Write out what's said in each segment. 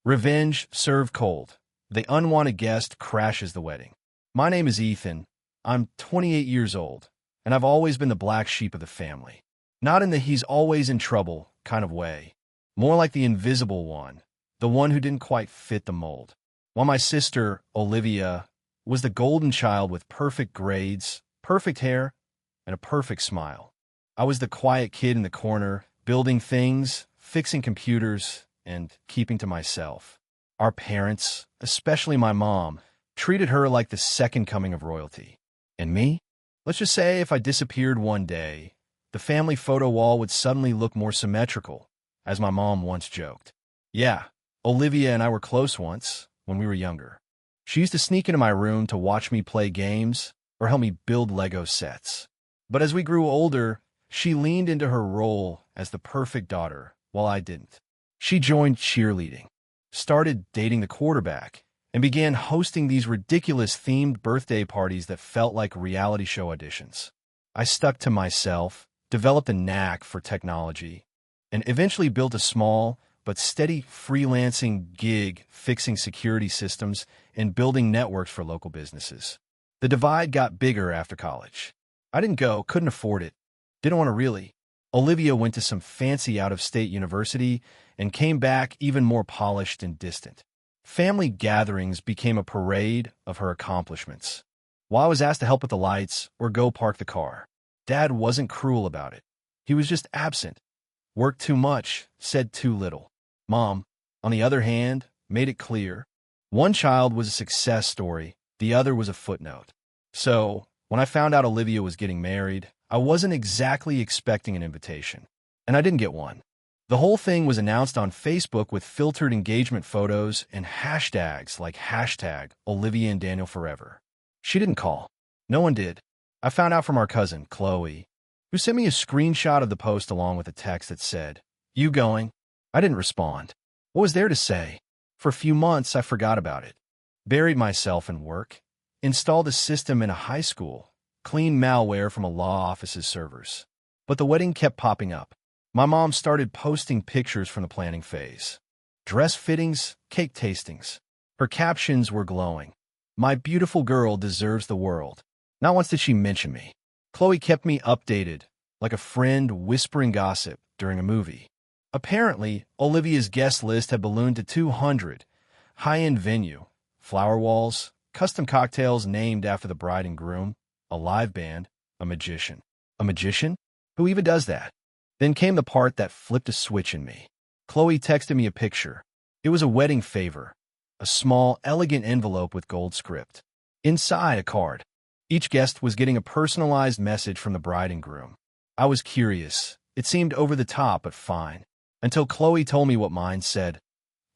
Revenge served cold. The unwanted guest crashes the wedding. My name is Ethan. I'm 28 years old, and I've always been the black sheep of the family. Not in the he's always in trouble kind of way. More like the invisible one, the one who didn't quite fit the mold. While my sister, Olivia, was the golden child with perfect grades, perfect hair, and a perfect smile. I was the quiet kid in the corner, building things, fixing computers, and keeping to myself. Our parents, especially my mom, treated her like the second coming of royalty. And me? Let's just say if I disappeared one day, the family photo wall would suddenly look more symmetrical, as my mom once joked. Yeah, Olivia and I were close once, when we were younger. She used to sneak into my room to watch me play games or help me build Lego sets. But as we grew older, she leaned into her role as the perfect daughter, while I didn't. She joined cheerleading, started dating the quarterback, and began hosting these ridiculous themed birthday parties that felt like reality show auditions. I stuck to myself, developed a knack for technology, and eventually built a small but steady freelancing gig fixing security systems and building networks for local businesses. The divide got bigger after college. I didn't go, couldn't afford it, didn't want to really. Olivia went to some fancy out-of-state university and came back even more polished and distant. Family gatherings became a parade of her accomplishments. While I was asked to help with the lights or go park the car, Dad wasn't cruel about it. He was just absent. Worked too much, said too little. Mom, on the other hand, made it clear. One child was a success story, the other was a footnote. So, when I found out Olivia was getting married, I wasn't exactly expecting an invitation. And I didn't get one. The whole thing was announced on Facebook with filtered engagement photos and hashtags like hashtag Olivia and Daniel Forever. She didn't call. No one did. I found out from our cousin, Chloe, who sent me a screenshot of the post along with a text that said, "You going?" I didn't respond. What was there to say? For a few months, I forgot about it. Buried myself in work. Installed a system in a high school. Cleaned malware from a law office's servers. But the wedding kept popping up. My mom started posting pictures from the planning phase. Dress fittings, cake tastings. Her captions were glowing. "My beautiful girl deserves the world." Not once did she mention me. Chloe kept me updated, like a friend whispering gossip during a movie. Apparently, Olivia's guest list had ballooned to 200. High-end venue, flower walls, custom cocktails named after the bride and groom, a live band, a magician. A magician? Who even does that? Then came the part that flipped a switch in me. Chloe texted me a picture. It was a wedding favor, a small, elegant envelope with gold script. Inside, a card. Each guest was getting a personalized message from the bride and groom. I was curious. It seemed over the top, but fine. Until Chloe told me what mine said.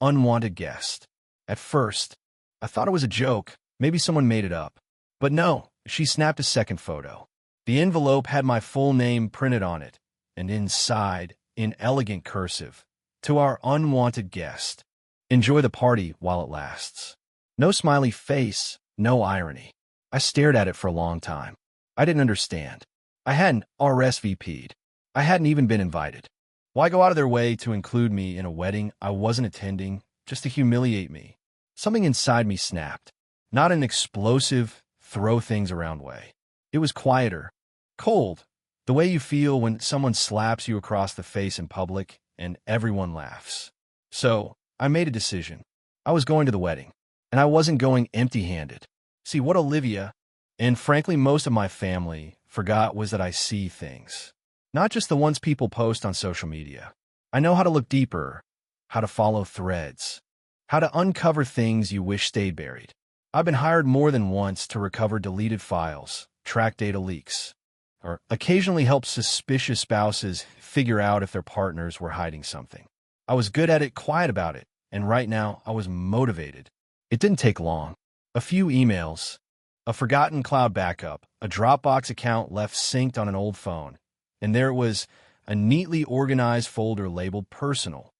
Unwanted guest. At first, I thought it was a joke. Maybe someone made it up. But no, she snapped a second photo. The envelope had my full name printed on it, and inside, in elegant cursive, "To our unwanted guest. Enjoy the party while it lasts." No smiley face, no irony. I stared at it for a long time. I didn't understand. I hadn't RSVP'd. I hadn't even been invited. Why go out of their way to include me in a wedding I wasn't attending, just to humiliate me? Something inside me snapped. Not an explosive, throw-things-around way. It was quieter. Cold. The way you feel when someone slaps you across the face in public and everyone laughs. So, I made a decision. I was going to the wedding, and I wasn't going empty-handed. See, what Olivia, and frankly most of my family, forgot was that I see things. Not just the ones people post on social media. I know how to look deeper, how to follow threads, how to uncover things you wish stayed buried. I've been hired more than once to recover deleted files, track data leaks, or occasionally help suspicious spouses figure out if their partners were hiding something. I was good at it, quiet about it, and right now I was motivated. It didn't take long. A few emails, a forgotten cloud backup, a Dropbox account left synced on an old phone, and there it was, a neatly organized folder labeled personal.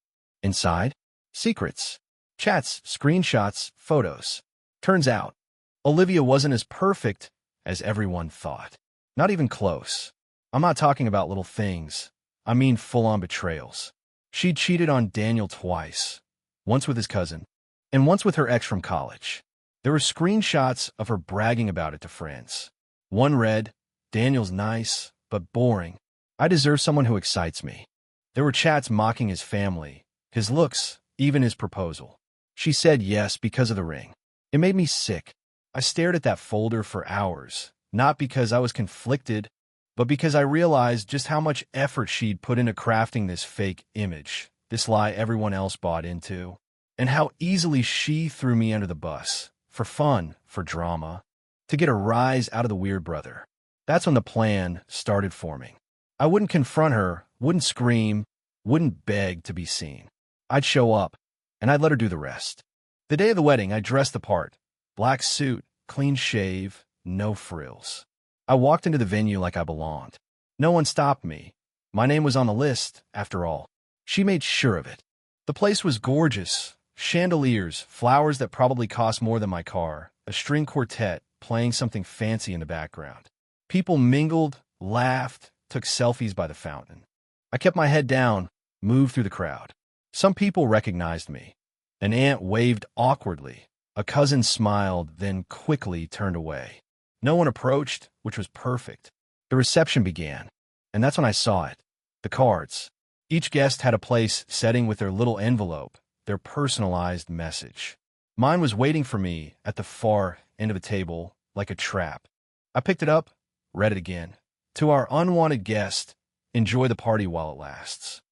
Inside, secrets, chats, screenshots, photos. Turns out, Olivia wasn't as perfect as everyone thought. Not even close. I'm not talking about little things. I mean full-on betrayals. She cheated on Daniel twice. once with his cousin, and once with her ex from college. There were screenshots of her bragging about it to friends. One read, "Daniel's nice, but boring. I deserve someone who excites me." There were chats mocking his family, his looks, even his proposal. She said yes because of the ring. It made me sick. I stared at that folder for hours, not because I was conflicted, but because I realized just how much effort she'd put into crafting this fake image, this lie everyone else bought into, and how easily she threw me under the bus, for fun, for drama, to get a rise out of the weird brother. That's when the plan started forming. I wouldn't confront her, wouldn't scream, wouldn't beg to be seen. I'd show up, and I'd let her do the rest. The day of the wedding, I dressed the part. Black suit, clean shave, no frills. I walked into the venue like I belonged. No one stopped me. My name was on the list, after all. She made sure of it. The place was gorgeous. Chandeliers, flowers that probably cost more than my car, a string quartet playing something fancy in the background. People mingled, laughed, took selfies by the fountain. I kept my head down, moved through the crowd. Some people recognized me. An aunt waved awkwardly. A cousin smiled, then quickly turned away. No one approached, which was perfect. The reception began, and that's when I saw it. The cards. Each guest had a place setting with their little envelope, their personalized message. Mine was waiting for me at the far end of the table, like a trap. I picked it up, read it again. To our unwanted guest, enjoy the party while it lasts.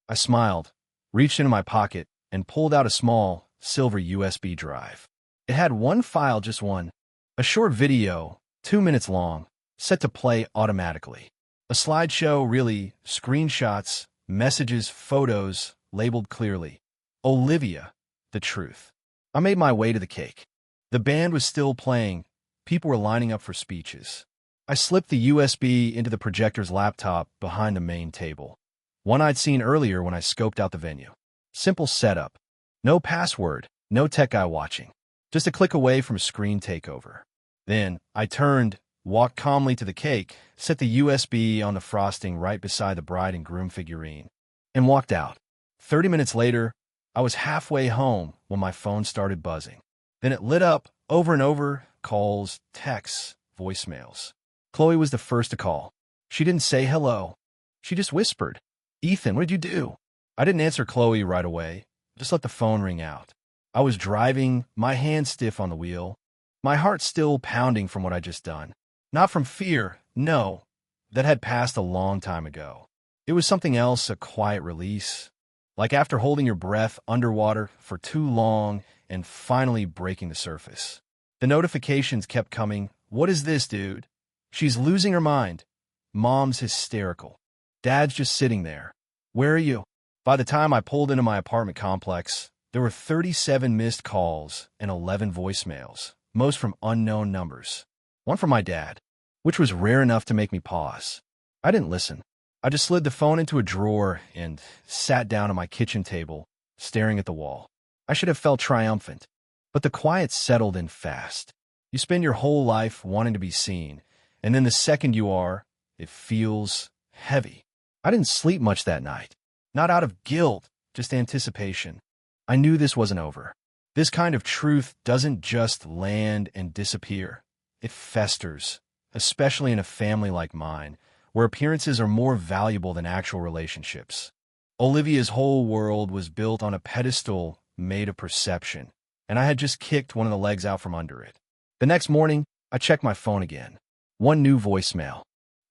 I smiled, reached into my pocket, and pulled out a small, silver USB drive. It had one file, just one. A short video, 2 minutes long, set to play automatically. A slideshow, really, screenshots, messages, photos, labeled clearly. Olivia, the truth. I made my way to the cake. The band was still playing. People were lining up for speeches. I slipped the USB into the projector's laptop behind the main table. One I'd seen earlier when I scoped out the venue. Simple setup. No password, no tech guy watching. Just a click away from screen takeover. Then I turned, walked calmly to the cake, set the USB on the frosting right beside the bride and groom figurine, and walked out. 30 minutes later, I was halfway home when my phone started buzzing. Then it lit up over and over, calls, texts, voicemails. Chloe was the first to call. She didn't say hello. She just whispered, "Ethan, what did you do?" I didn't answer Chloe right away. Just let the phone ring out. I was driving, my hand stiff on the wheel, my heart still pounding from what I'd just done. Not from fear, no. That had passed a long time ago. It was something else, a quiet release. Like after holding your breath underwater for too long and finally breaking the surface. The notifications kept coming. "What is this, dude? She's losing her mind. Mom's hysterical. Dad's just sitting there. Where are you?" By the time I pulled into my apartment complex, there were 37 missed calls and 11 voicemails, most from unknown numbers. One from my dad, which was rare enough to make me pause. I didn't listen. I just slid the phone into a drawer and sat down at my kitchen table, staring at the wall. I should have felt triumphant, but the quiet settled in fast. You spend your whole life wanting to be seen, and then the second you are, it feels heavy. I didn't sleep much that night. Not out of guilt, just anticipation. I knew this wasn't over. This kind of truth doesn't just land and disappear. It festers, especially in a family like mine, where appearances are more valuable than actual relationships. Olivia's whole world was built on a pedestal made of perception, and I had just kicked one of the legs out from under it. The next morning, I checked my phone again. One new voicemail.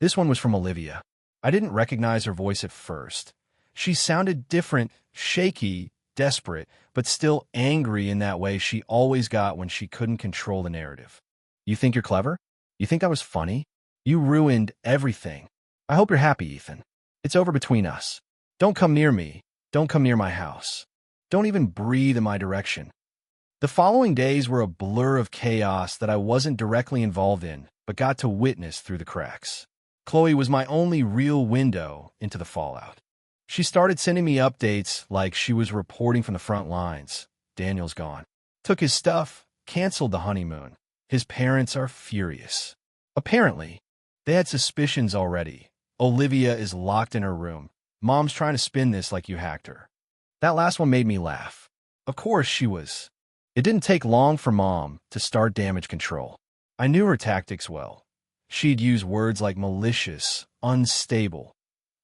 This one was from Olivia. I didn't recognize her voice at first. She sounded different, shaky, desperate, but still angry in that way she always got when she couldn't control the narrative. "You think you're clever? You think I was funny? You ruined everything. I hope you're happy, Ethan. It's over between us. Don't come near me. Don't come near my house. Don't even breathe in my direction." The following days were a blur of chaos that I wasn't directly involved in, but got to witness through the cracks. Chloe was my only real window into the fallout. She started sending me updates like she was reporting from the front lines. Daniel's gone. Took his stuff, canceled the honeymoon. His parents are furious. Apparently, they had suspicions already. Olivia is locked in her room. Mom's trying to spin this like you hacked her. That last one made me laugh. Of course she was. It didn't take long for Mom to start damage control. I knew her tactics well. She'd use words like malicious, unstable,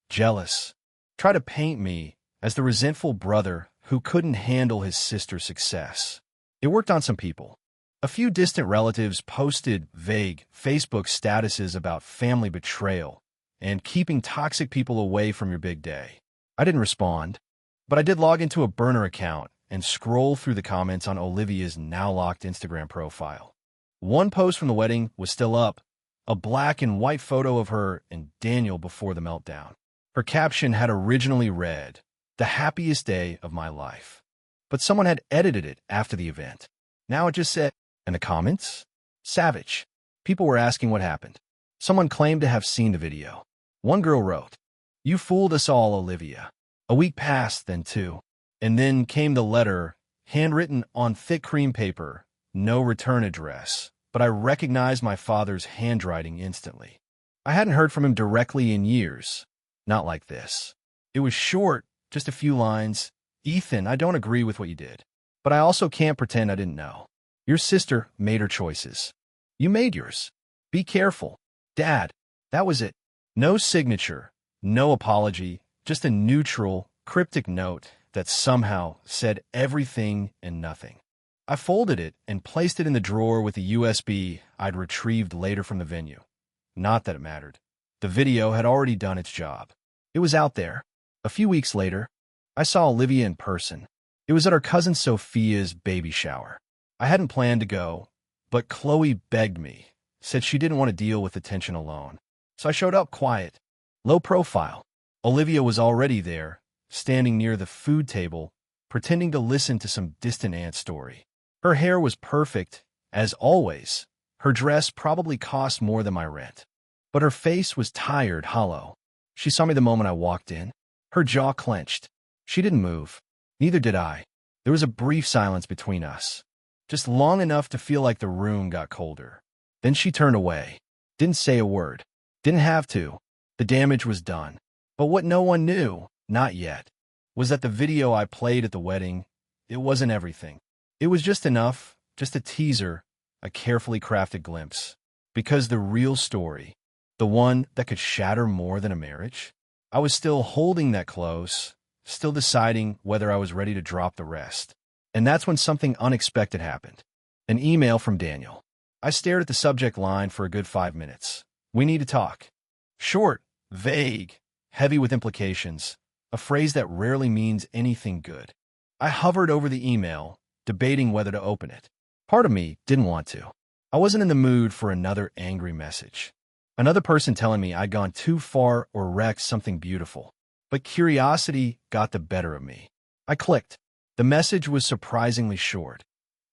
jealous, try to paint me as the resentful brother who couldn't handle his sister's success. It worked on some people. A few distant relatives posted vague Facebook statuses about family betrayal and keeping toxic people away from your big day. I didn't respond, but I did log into a burner account and scroll through the comments on Olivia's now-locked Instagram profile. One post from the wedding was still up, a black and white photo of her and Daniel before the meltdown. Her caption had originally read, "The happiest day of my life." But someone had edited it after the event. Now it just said, in the comments, "Savage." People were asking what happened. Someone claimed to have seen the video. One girl wrote, "You fooled us all, Olivia." A week passed, then two. And then came the letter, handwritten on thick cream paper, no return address, but I recognized my father's handwriting instantly. I hadn't heard from him directly in years. Not like this. It was short, just a few lines. "Ethan, I don't agree with what you did, but I also can't pretend I didn't know. Your sister made her choices. You made yours. Be careful. Dad." That was it. No signature, no apology, just a neutral, cryptic note that somehow said everything and nothing. I folded it and placed it in the drawer with the USB I'd retrieved later from the venue. Not that it mattered. The video had already done its job. It was out there. A few weeks later, I saw Olivia in person. It was at our cousin Sophia's baby shower. I hadn't planned to go, but Chloe begged me, said she didn't want to deal with attention alone. So I showed up quiet, low profile. Olivia was already there, standing near the food table, pretending to listen to some distant aunt story. Her hair was perfect, as always. Her dress probably cost more than my rent. But her face was tired, hollow. She saw me the moment I walked in. Her jaw clenched. She didn't move. Neither did I. There was a brief silence between us, just long enough to feel like the room got colder. Then she turned away. Didn't say a word. Didn't have to. The damage was done. But what no one knew, not yet, was that the video I played at the wedding, it wasn't everything. It was just enough, just a teaser, a carefully crafted glimpse. Because the real story, the one that could shatter more than a marriage, I was still holding that close, still deciding whether I was ready to drop the rest. And that's when something unexpected happened. An email from Daniel. I stared at the subject line for a good 5 minutes. "We need to talk." Short, vague, heavy with implications, a phrase that rarely means anything good. I hovered over the email, debating whether to open it. Part of me didn't want to. I wasn't in the mood for another angry message. Another person telling me I'd gone too far or wrecked something beautiful. But curiosity got the better of me. I clicked. The message was surprisingly short.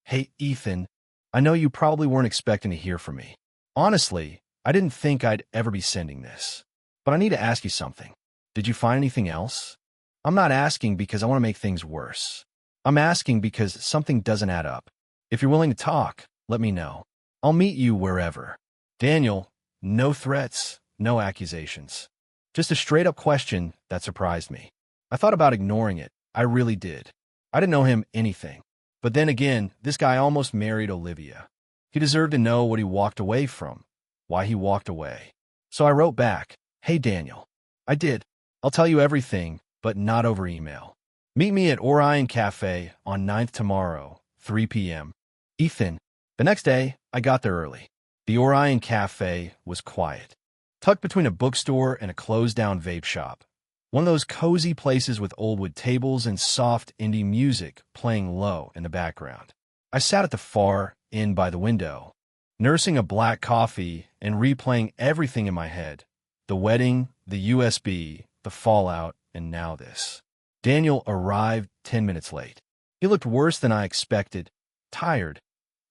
"Hey, Ethan, I know you probably weren't expecting to hear from me. Honestly, I didn't think I'd ever be sending this. But I need to ask you something. Did you find anything else? I'm not asking because I want to make things worse. I'm asking because something doesn't add up. If you're willing to talk, let me know. I'll meet you wherever." Daniel, no threats, no accusations. Just a straight-up question that surprised me. I thought about ignoring it. I really did. I didn't know him anything. But then again, this guy almost married Olivia. He deserved to know what he walked away from, why he walked away. So I wrote back, "Hey, Daniel. I did. I'll tell you everything, but not over email. Meet me at Orion Cafe on 9th tomorrow, 3 p.m. Ethan." The next day, I got there early. The Orion Cafe was quiet, tucked between a bookstore and a closed-down vape shop. One of those cozy places with old wood tables and soft indie music playing low in the background. I sat at the far end by the window, nursing a black coffee and replaying everything in my head. The wedding, the USB, the fallout, and now this. Daniel arrived 10 minutes late. He looked worse than I expected, tired,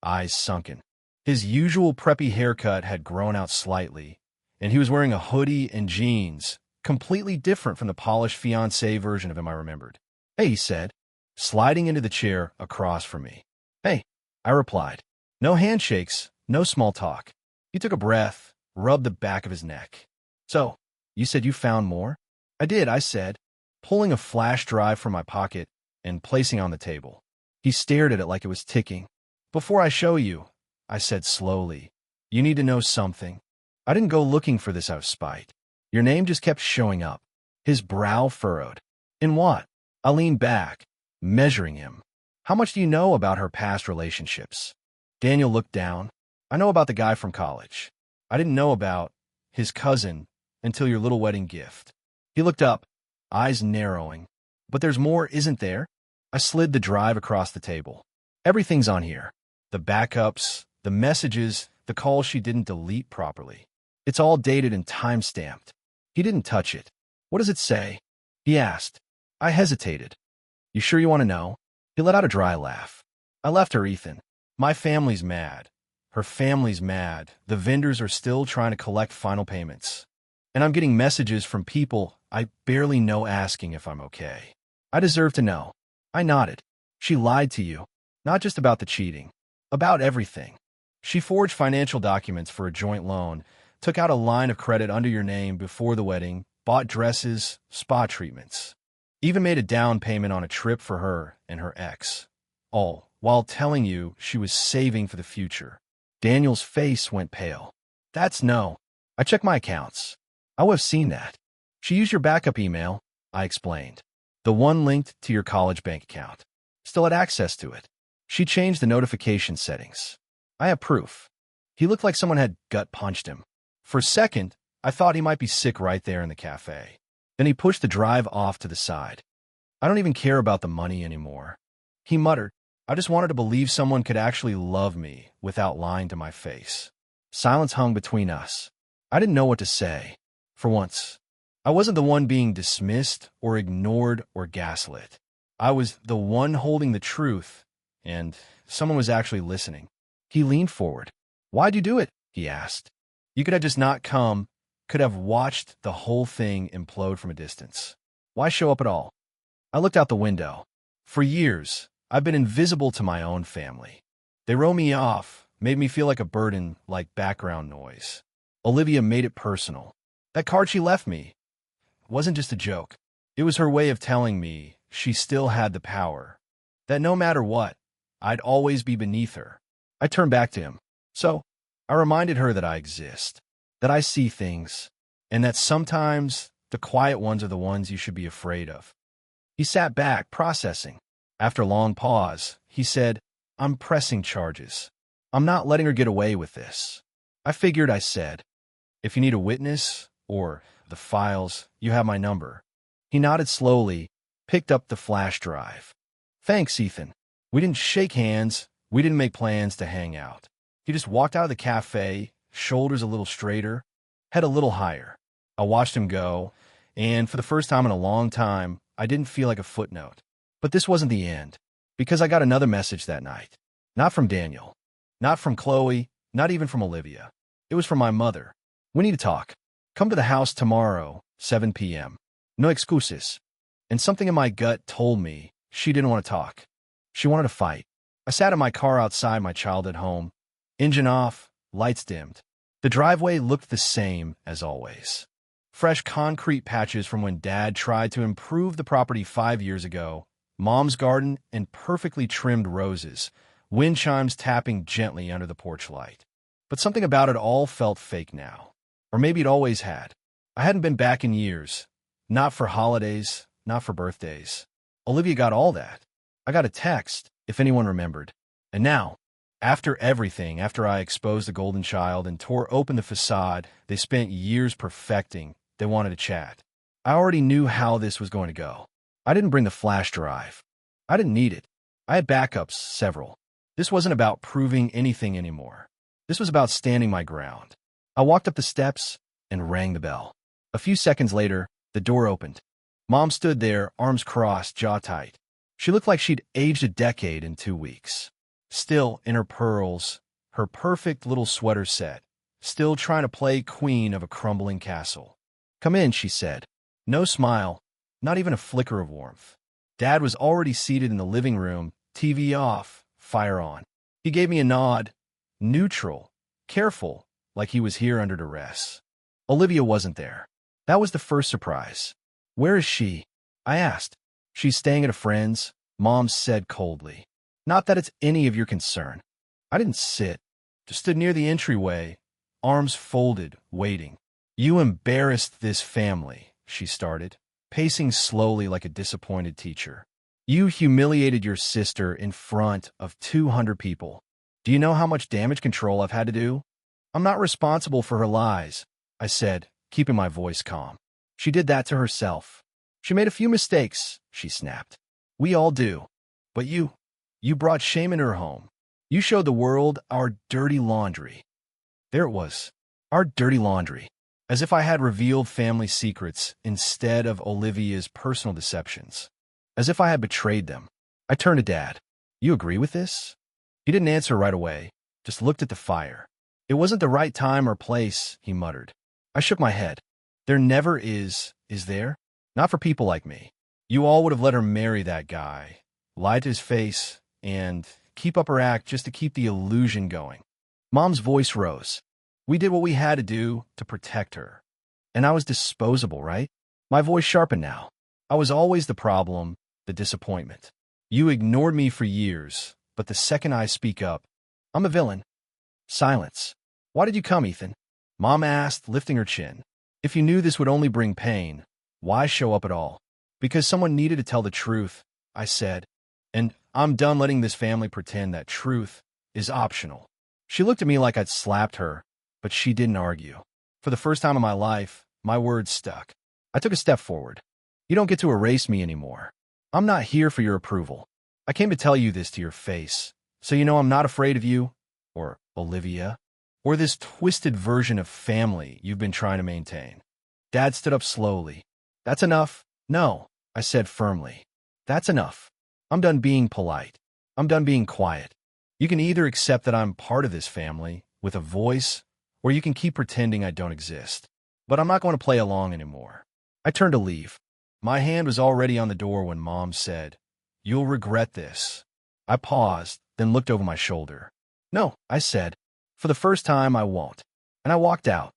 eyes sunken. His usual preppy haircut had grown out slightly, and he was wearing a hoodie and jeans, completely different from the polished fiancé version of him I remembered. "Hey," he said, sliding into the chair across from me. "Hey," I replied. No handshakes, no small talk. He took a breath, rubbed the back of his neck. "So, you said you found more?" "I did," I said, pulling a flash drive from my pocket and placing it on the table. He stared at it like it was ticking. "Before I show you," I said slowly, "you need to know something. I didn't go looking for this out of spite. Your name just kept showing up." His brow furrowed. "In what?" I leaned back, measuring him. "How much do you know about her past relationships?" Daniel looked down. "I know about the guy from college. I didn't know about his cousin until your little wedding gift." He looked up, eyes narrowing. "But there's more, isn't there?" I slid the drive across the table. "Everything's on here. The backups, the messages, the calls she didn't delete properly. It's all dated and time-stamped." He didn't touch it. "What does it say?" he asked. I hesitated. "You sure you want to know?" He let out a dry laugh. "I left her, Ethan. My family's mad. Her family's mad. The vendors are still trying to collect final payments. And I'm getting messages from people I barely know asking if I'm okay. I deserve to know." I nodded. "She lied to you. Not just about the cheating. About everything. She forged financial documents for a joint loan, took out a line of credit under your name before the wedding, bought dresses, spa treatments. Even made a down payment on a trip for her and her ex. All while telling you she was saving for the future." Daniel's face went pale. "That's no. I checked my accounts. I would have seen that. She used your backup email," I explained. "The one linked to your college bank account. Still had access to it. She changed the notification settings. I have proof." He looked like someone had gut-punched him. For a second, I thought he might be sick right there in the cafe. Then he pushed the drive off to the side. "I don't even care about the money anymore," he muttered. "I just wanted to believe someone could actually love me without lying to my face." Silence hung between us. I didn't know what to say. For once, I wasn't the one being dismissed or ignored or gaslit. I was the one holding the truth, and someone was actually listening. He leaned forward. "Why'd you do it?" he asked. "You could have just not come, could have watched the whole thing implode from a distance. Why show up at all?" I looked out the window. For years, I've been invisible to my own family. They wrote me off, made me feel like a burden, like background noise. Olivia made it personal. That card she left me wasn't just a joke. It was her way of telling me she still had the power, that no matter what, I'd always be beneath her. I turned back to him. So, I reminded her that I exist, that I see things, and that sometimes the quiet ones are the ones you should be afraid of. He sat back, processing. After a long pause, he said, "I'm pressing charges. I'm not letting her get away with this." I figured, I said. "If you need a witness, or the files, you have my number." He nodded slowly, picked up the flash drive. "Thanks, Ethan." We didn't shake hands. We didn't make plans to hang out. He just walked out of the cafe, shoulders a little straighter, head a little higher. I watched him go, and for the first time in a long time, I didn't feel like a footnote. But this wasn't the end, because I got another message that night. Not from Daniel. Not from Chloe. Not even from Olivia. It was from my mother. "We need to talk. Come to the house tomorrow, 7 p.m. No excuses." And something in my gut told me she didn't want to talk. She wanted to fight. I sat in my car outside my childhood home. Engine off, lights dimmed. The driveway looked the same as always. Fresh concrete patches from when Dad tried to improve the property 5 years ago. Mom's garden and perfectly trimmed roses. Wind chimes tapping gently under the porch light. But something about it all felt fake now. Or maybe it always had. I hadn't been back in years. Not for holidays, not for birthdays. Olivia got all that. I got a text, if anyone remembered. And now, after everything, after I exposed the golden child and tore open the facade they spent years perfecting, they wanted to chat. I already knew how this was going to go. I didn't bring the flash drive. I didn't need it. I had backups, several. This wasn't about proving anything anymore. This was about standing my ground. I walked up the steps and rang the bell. A few seconds later, the door opened. Mom stood there, arms crossed, jaw tight. She looked like she'd aged a decade in 2 weeks. Still in her pearls, her perfect little sweater set, still trying to play queen of a crumbling castle. "Come in," she said. No smile, not even a flicker of warmth. Dad was already seated in the living room, TV off, fire on. He gave me a nod, neutral, careful, like he was here under duress. Olivia wasn't there. That was the first surprise. "Where is she?" I asked. "She's staying at a friend's," Mom said coldly. Not that it's any of your concern. I didn't sit, just stood near the entryway, arms folded, waiting. You embarrassed this family, she started, pacing slowly like a disappointed teacher. You humiliated your sister in front of 200 people. Do you know how much damage control I've had to do? I'm not responsible for her lies, I said, keeping my voice calm. She did that to herself. She made a few mistakes, she snapped. We all do. But you brought shame in her home. You showed the world our dirty laundry. There it was, our dirty laundry. As if I had revealed family secrets instead of Olivia's personal deceptions. As if I had betrayed them. I turned to Dad. You agree with this? He didn't answer right away, just looked at the fire. It wasn't the right time or place, he muttered. I shook my head. There never is there? Not for people like me. You all would have let her marry that guy, lie to his face, and keep up her act just to keep the illusion going. Mom's voice rose. We did what we had to do to protect her. And I was disposable, right? My voice sharpened now. I was always the problem, the disappointment. You ignored me for years, but the second I speak up, I'm a villain. Silence. Why did you come, Ethan? Mom asked, lifting her chin. If you knew this would only bring pain, why show up at all? Because someone needed to tell the truth, I said. And I'm done letting this family pretend that truth is optional. She looked at me like I'd slapped her, but she didn't argue. For the first time in my life, my words stuck. I took a step forward. You don't get to erase me anymore. I'm not here for your approval. I came to tell you this to your face, so you know I'm not afraid of you, or Olivia, or this twisted version of family you've been trying to maintain. Dad stood up slowly. That's enough. No, I said firmly. That's enough. I'm done being polite. I'm done being quiet. You can either accept that I'm part of this family, with a voice, or you can keep pretending I don't exist. But I'm not going to play along anymore. I turned to leave. My hand was already on the door when Mom said, You'll regret this. I paused, then looked over my shoulder. No, I said. For the first time, I won't. And I walked out.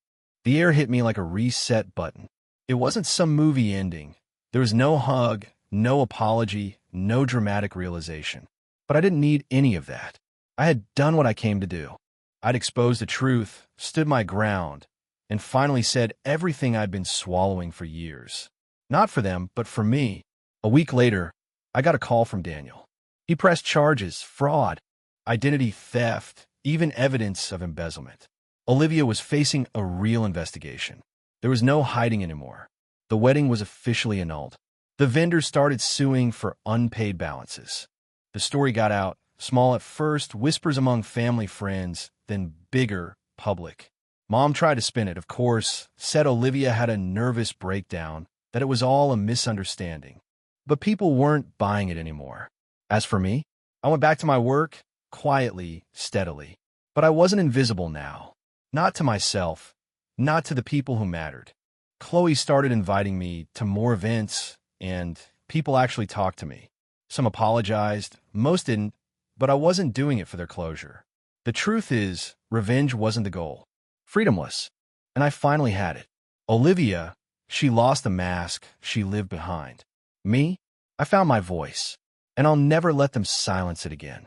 The air hit me like a reset button. It wasn't some movie ending. There was no hug, no apology, no dramatic realization. But I didn't need any of that. I had done what I came to do. I'd exposed the truth, stood my ground, and finally said everything I'd been swallowing for years. Not for them, but for me. A week later, I got a call from Daniel. He pressed charges, fraud, identity theft, even evidence of embezzlement. Olivia was facing a real investigation. There was no hiding anymore. The wedding was officially annulled. The vendors started suing for unpaid balances. The story got out, small at first, whispers among family friends, then bigger, public. Mom tried to spin it, of course, said Olivia had a nervous breakdown, that it was all a misunderstanding. But people weren't buying it anymore. As for me, I went back to my work, quietly, steadily. But I wasn't invisible now. Not to myself, not to the people who mattered. Chloe started inviting me to more events, and people actually talked to me. Some apologized, most didn't, but I wasn't doing it for their closure. The truth is, revenge wasn't the goal. Freedom was, and I finally had it. Olivia, she lost the mask she lived behind. Me, I found my voice, and I'll never let them silence it again.